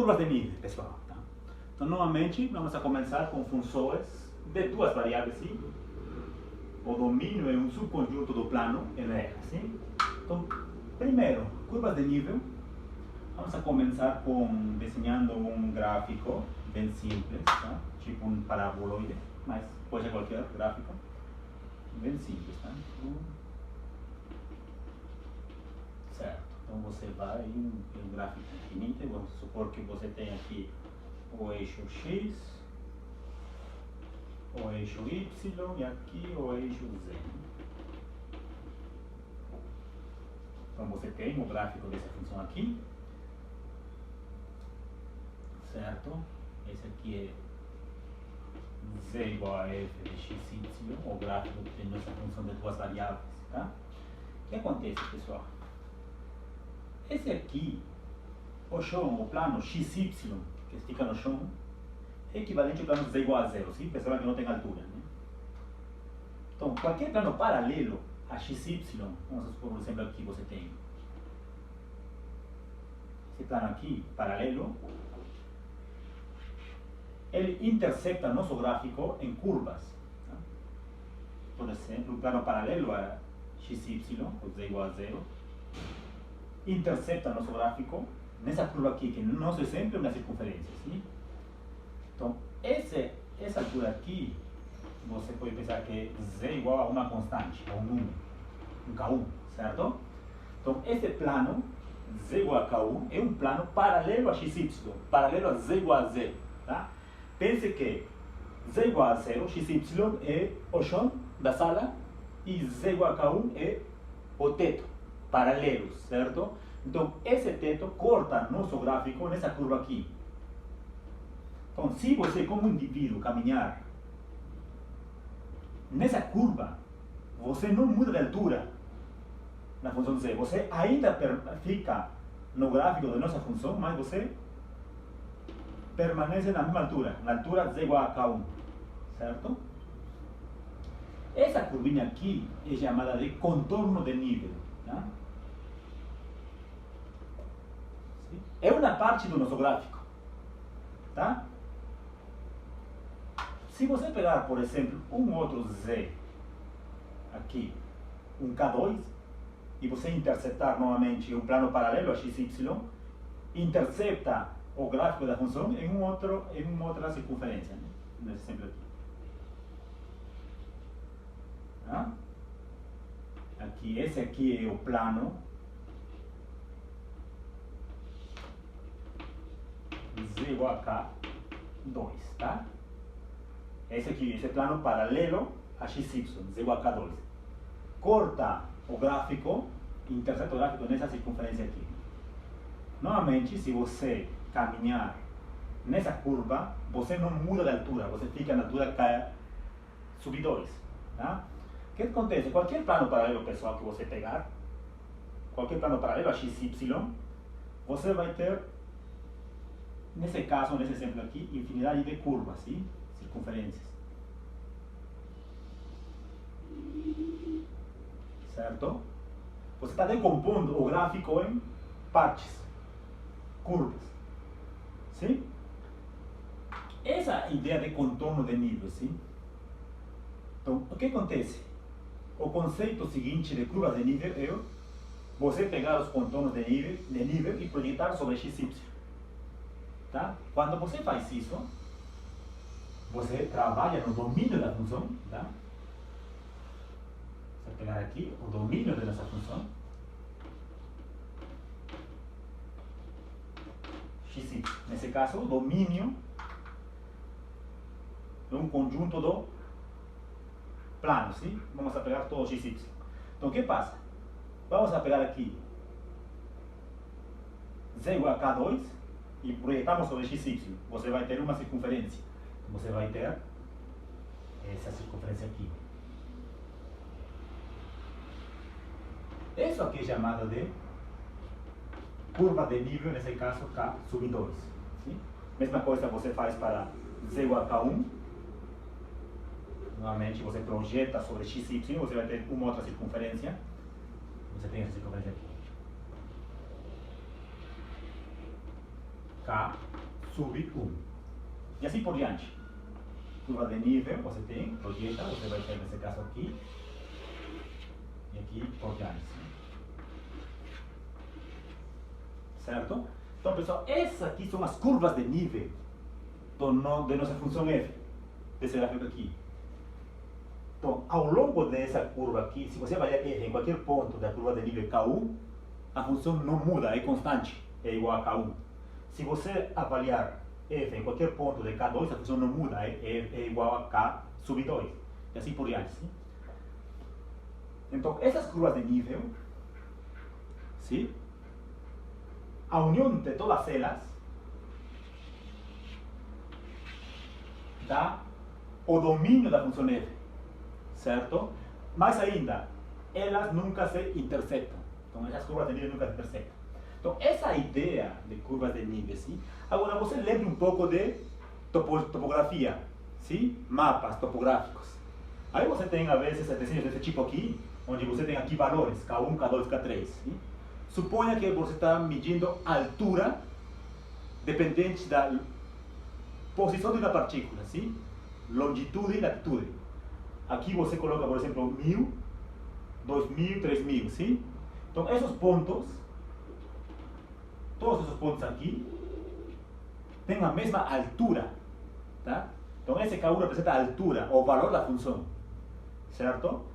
curvas de nível, pessoal. Tá? Então, novamente, vamos a começar com funções de duas variáveis, sim? O domínio é um subconjunto do plano LR, sim? Então, primeiro, curvas de nível. Vamos a começar com desenhando um gráfico bem simples, tá? Tipo um paraboloide, mas pode ser qualquer gráfico. Bem simples, tá? Certo. Então você vai em um gráfico infinito, vamos supor que você tem aqui o eixo X, o eixo Y e aqui o eixo Z. Então você tem o gráfico dessa função aqui, certo? Esse aqui é Z igual a f de x, y, o gráfico de nossa função de duas variáveis, tá? O que acontece, pessoal? Esse aqui, o chão, o plano XY, que fica no chão, é equivalente ao plano Z igual a zero, sim? Pessoal que não tem altura, né? Então, qualquer plano paralelo a XY, vamos supor, por exemplo, aqui você tem esse plano aqui, paralelo, ele intercepta nosso gráfico em curvas. Tá? Por exemplo, um plano paralelo a XY, o Z igual a zero, intercepta nosso gráfico nessa curva aqui, que no nosso exemplo é uma circunferência. Sim? Então, essa altura aqui, você pode pensar que é Z igual a uma constante, a um número, um K1, certo? Então, esse plano, Z igual a K1, é um plano paralelo a XY, paralelo a Z igual a zero. Tá? Pense que Z igual a zero, XY é o chão da sala e Z igual a K1 é o teto, paralelos, certo? Então, esse teto corta nosso gráfico nessa curva aqui. Então, se você, como indivíduo, caminhar nessa curva, você não muda de altura na função Z. Você ainda fica no gráfico da nossa função, mas você permanece na mesma altura, na altura Z igual a K1, certo? Essa curvinha aqui é chamada de contorno de nível. Tá? É uma parte do nosso gráfico. Tá? Se você pegar, por exemplo, um outro Z, aqui, um K2, e você interceptar novamente um plano paralelo a XY, intercepta o gráfico da função em uma outra circunferência, né? Nesse exemplo aqui. Tá? Aqui, esse aqui é o plano Z igual a K2, tá? Esse aqui, esse plano paralelo a XY, Z igual a K2. Corta o gráfico, intercepta o gráfico nessa circunferência aqui. Novamente, se você caminhar nessa curva, você não muda de altura, você fica na altura sub 2. Tá? O que acontece? Qualquer plano paralelo, pessoal, que você pegar, qualquer plano paralelo a XY, você vai ter, nesse caso, nesse exemplo aqui, infinidade de curvas, sim? Circunferências. Certo? Você está decompondo o gráfico em partes, curvas. Sim? Essa ideia de contorno de nível, sim? Então, o que acontece? O conceito seguinte de curvas de nível é você pegar os contornos de nível e projetar sobre XY. Tá? Quando você faz isso, você trabalha no domínio da função. Tá? Vou pegar aqui o domínio dessa função. XY. Nesse caso, o domínio é um conjunto do plano, sim? Vamos a pegar todo XY. Então, o que passa? Vamos a pegar aqui Z igual a K2 e projetamos sobre XY. Você vai ter uma circunferência. Você vai ter essa circunferência aqui. Isso aqui é chamado de curva de nível, nesse caso K sub 2. Sim? Mesma coisa você faz para Z igual a K1. Novamente você projeta sobre XY, você vai ter uma outra circunferência. Você tem essa circunferência aqui. K sub 1. E assim por diante. Curva de nível, você tem, projeta, você vai ter nesse caso aqui. E aqui por diante. Certo? Então, pessoal, essas aqui são as curvas de nível de nossa função f, desse gráfico aqui. Então, ao longo dessa curva aqui, se você avaliar f em qualquer ponto da curva de nível K1, a função não muda, é constante, é igual a K1. Se você avaliar f em qualquer ponto de K2, a função não muda, é igual a K sub 2. E assim por diante. Sim? Então, essas curvas de nível, sim? A união de todas elas dá o domínio da função f, certo? Mais ainda, elas nunca se interceptam. Então, essas curvas de nível nunca se interceptam. Então, essa ideia de curvas de nível, sim? Agora, você lembra um pouco de topografia, sim? Mapas topográficos. Aí você tem, às vezes, desenhos desse tipo aqui, onde você tem aqui valores, K1, K2, K3, sim? Suponha que você está medindo a altura dependente da posição de uma partícula, sim? Longitude e latitude. Aqui você coloca, por exemplo, 1000, 2000, 3000, sim? Então, esses pontos, todos esses pontos aqui, têm a mesma altura, tá? Então, esse K1 representa a altura, ou o valor da função, certo?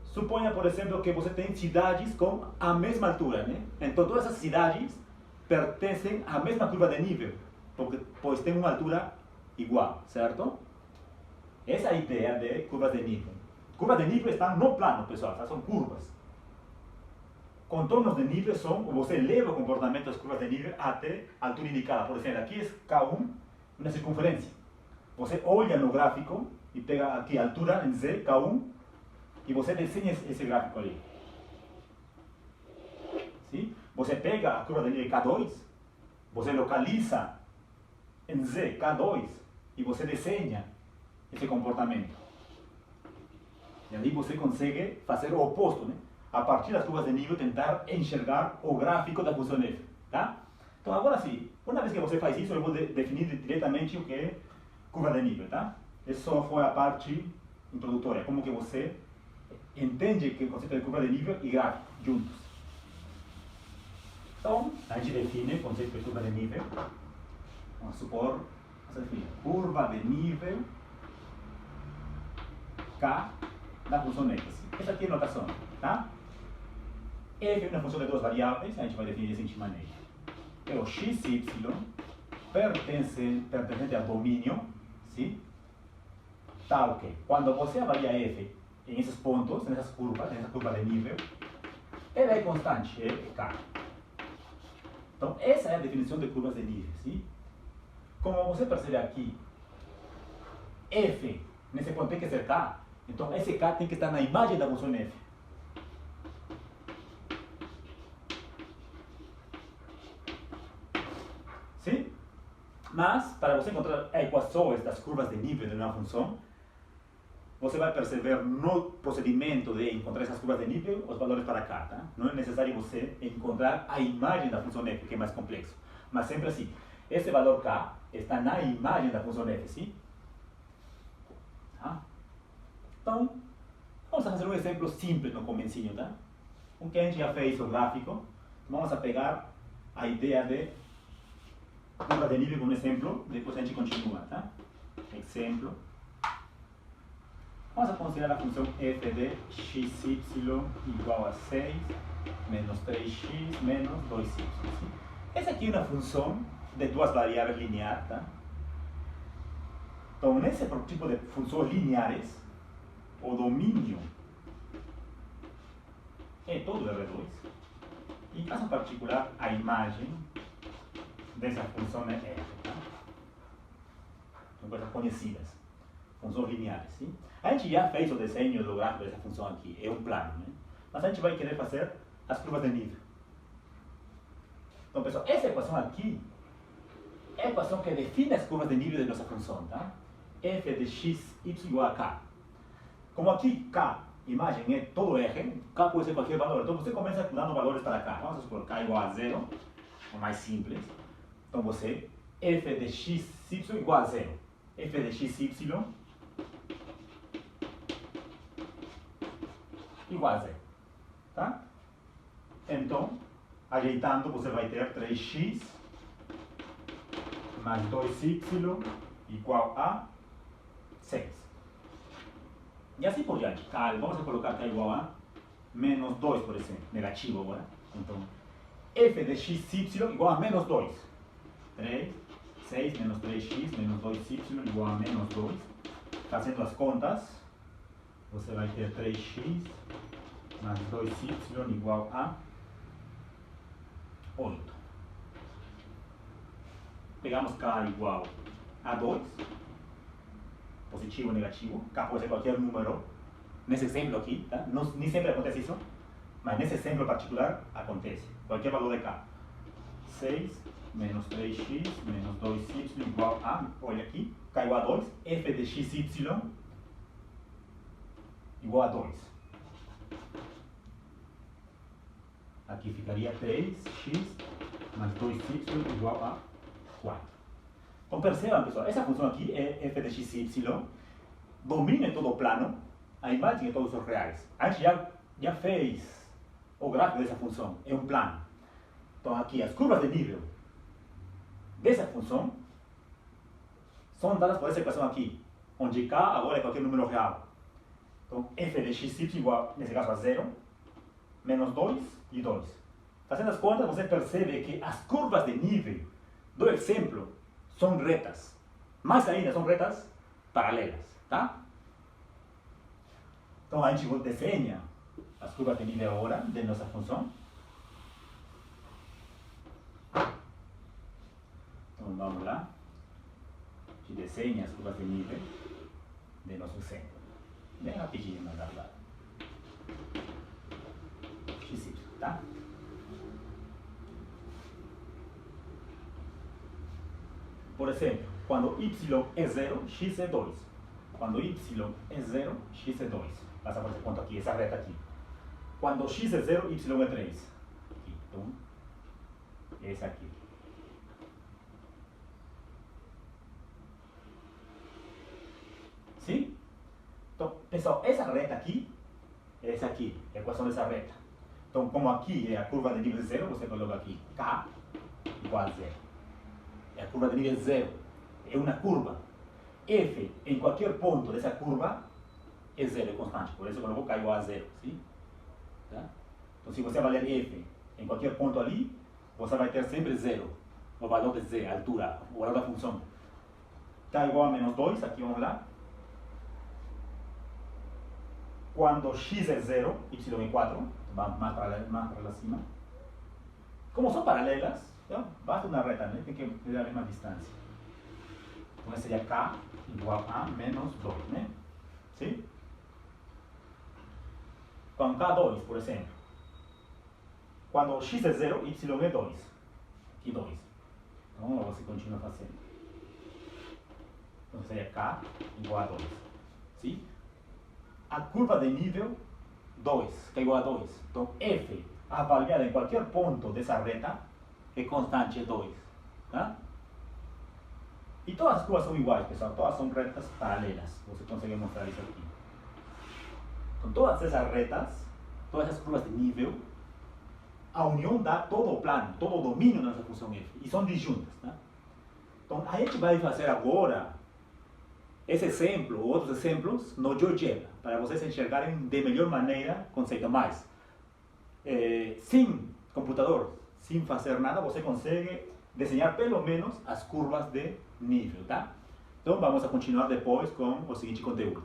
Suponha, por exemplo, que você tem cidades com a mesma altura, né? Então, todas essas cidades pertencem à mesma curva de nível, pois têm uma altura igual, certo? Essa é a ideia de curvas de nível. Curvas de nível estão no plano, pessoal, tá? São curvas. Contornos de nível são, você leva o comportamento das curvas de nível até a altura indicada. Por exemplo, aqui é K1, uma circunferência. Você olha no gráfico e pega aqui a altura em Z, K1, e você desenha esse gráfico ali. Sim? Você pega a curva de nível K2, você localiza em Z, K2, e você desenha esse comportamento. E ali você consegue fazer o oposto, né? A partir das curvas de nível, tentar enxergar o gráfico da função f. Tá? Então, agora sim, uma vez que você faz isso, eu vou definir diretamente o que é curva de nível. Tá? Essa só foi a parte introdutória, como que você entende que o conceito de curva de nível e gráfico juntos. Então, a gente define o conceito de curva de nível. Vamos supor, curva de nível K da função f. Essa aqui é a notação. Tá? F é uma função de duas variáveis, a gente vai definir da seguinte maneira. É o x e y pertencente ao domínio, sim? Tal que, quando você avalia f em esses pontos, nessa curva de nível, ela é constante, é k. Então, essa é a definição de curvas de nível, sim? Como você percebe aqui, f nesse ponto tem que ser k, então esse k tem que estar na imagem da função f. Sim? Mas, para você encontrar equações das curvas de nível de uma função, você vai perceber no procedimento de encontrar essas curvas de nível os valores para cá. Tá? Não é necessário você encontrar a imagem da função f, que é mais complexo. Mas sempre assim, esse valor k está na imagem da função f, sim? Tá? Então, vamos fazer um exemplo simples no comecinho, tá? Com que a gente já fez o gráfico, vamos a pegar a ideia de curva de nível como exemplo, depois a gente continua, tá? Exemplo. Vamos a considerar a função f de xy igual a 6 menos 3x menos 2y. Essa aqui é uma função de duas variáveis lineares, tá? Então, nesse tipo de funções lineares, o domínio é todo R2. Em caso particular, a imagem dessa função é f. Tá? São coisas conhecidas. Funções lineares. Sim? A gente já fez o desenho do gráfico dessa função aqui. É um plano. Né? Mas a gente vai querer fazer as curvas de nível. Então, pessoal, essa equação aqui é a equação que define as curvas de nível da nossa função. Tá? F de x, y igual a k. Como aqui k, imagem, é todo R, k pode ser qualquer valor. Então, você começa dando valores para k. Vamos supor k igual a 0, o mais simples. Então, você f de xy igual a 0. F de xy igual a 0. Tá? Então, ajeitando, você vai ter 3x mais 2y igual a 6. E assim por diante. Vamos colocar k igual a menos 2, por exemplo. Negativo agora. Então, f de xy igual a menos 2. 3, 6 menos 3x menos 2y igual a menos 2. Fazendo as contas, você vai ter 3x mais 2y igual a 8. Pegamos k igual a 2, positivo ou negativo, k pode ser qualquer número, nesse exemplo aqui, tá? Não, nem sempre acontece isso, mas nesse exemplo particular acontece, qualquer valor de k. 6 menos 3x menos 2y igual a, olha aqui, k igual a 2, f de xy igual a 2. Aqui ficaria 3x mais 2y igual a 4. Então percebam, pessoal, essa função aqui é f de xy, domina em todo o plano, a imagem é todos os reais. A gente já fez o gráfico dessa função, é um plano. Então aqui as curvas de nível dessa função são dadas por essa equação aqui, onde k agora é qualquer número real. Então f de xy igual, nesse caso, a 0, menos 2 e 2. Fazendo as contas, você percebe que as curvas de nível do exemplo são retas. Mais ainda, são retas paralelas, tá? Então a gente desenha as curvas de nível agora de nossa função. Então vamos lá. A gente desenha as curvas de nível de nosso exemplo. Bem rapidinho, na verdade. XY, tá? Por exemplo, quando y é 0, x é 2. Quando y é 0, x é 2. Passa por esse ponto aqui, essa reta aqui. Quando x é 0, y é 3. Aqui, então, esse aqui. Sim? Então, pessoal, essa reta aqui, essa aqui, é a equação dessa reta. Então, como aqui é a curva de nível 0, você coloca aqui k igual a 0. É a curva de nível 0. É uma curva. F em qualquer ponto dessa curva é 0, é constante. Por isso eu coloco k igual a 0. Sim? Tá? Então, se você avaliar F em qualquer ponto ali, você vai ter sempre 0. O valor de z, a altura, o valor da função. K igual a menos 2, aqui vamos lá. Quando x é 0, y é 4, vamos mais para lá cima. Como são paralelas, então, basta uma reta, né? Tem que ter a mesma distância. Então, esse seria k igual a menos 2, né? Sim? Com k2, por exemplo. Quando x é 0, y é 2. Aqui 2. Então, você continua fazendo. Então, seria k igual a 2. Sim? A curva de nível 2, que é igual a 2. Então, f avaliada em qualquer ponto dessa reta é constante, é 2. Tá? E todas as curvas são iguais, pessoal. Todas são retas paralelas. Você consegue mostrar isso aqui. Então, todas essas retas, todas essas curvas de nível, a união dá todo o plano, todo o domínio da nossa função f. E são disjuntas. Tá? Então, a gente vai fazer agora esse exemplo, ou outros exemplos, no GeoGebra, para vocês enxergarem de melhor maneira o conceito. Mas, sem computador, sem fazer nada, você consegue desenhar pelo menos as curvas de nível, tá? Então, vamos a continuar depois com o seguinte conteúdo.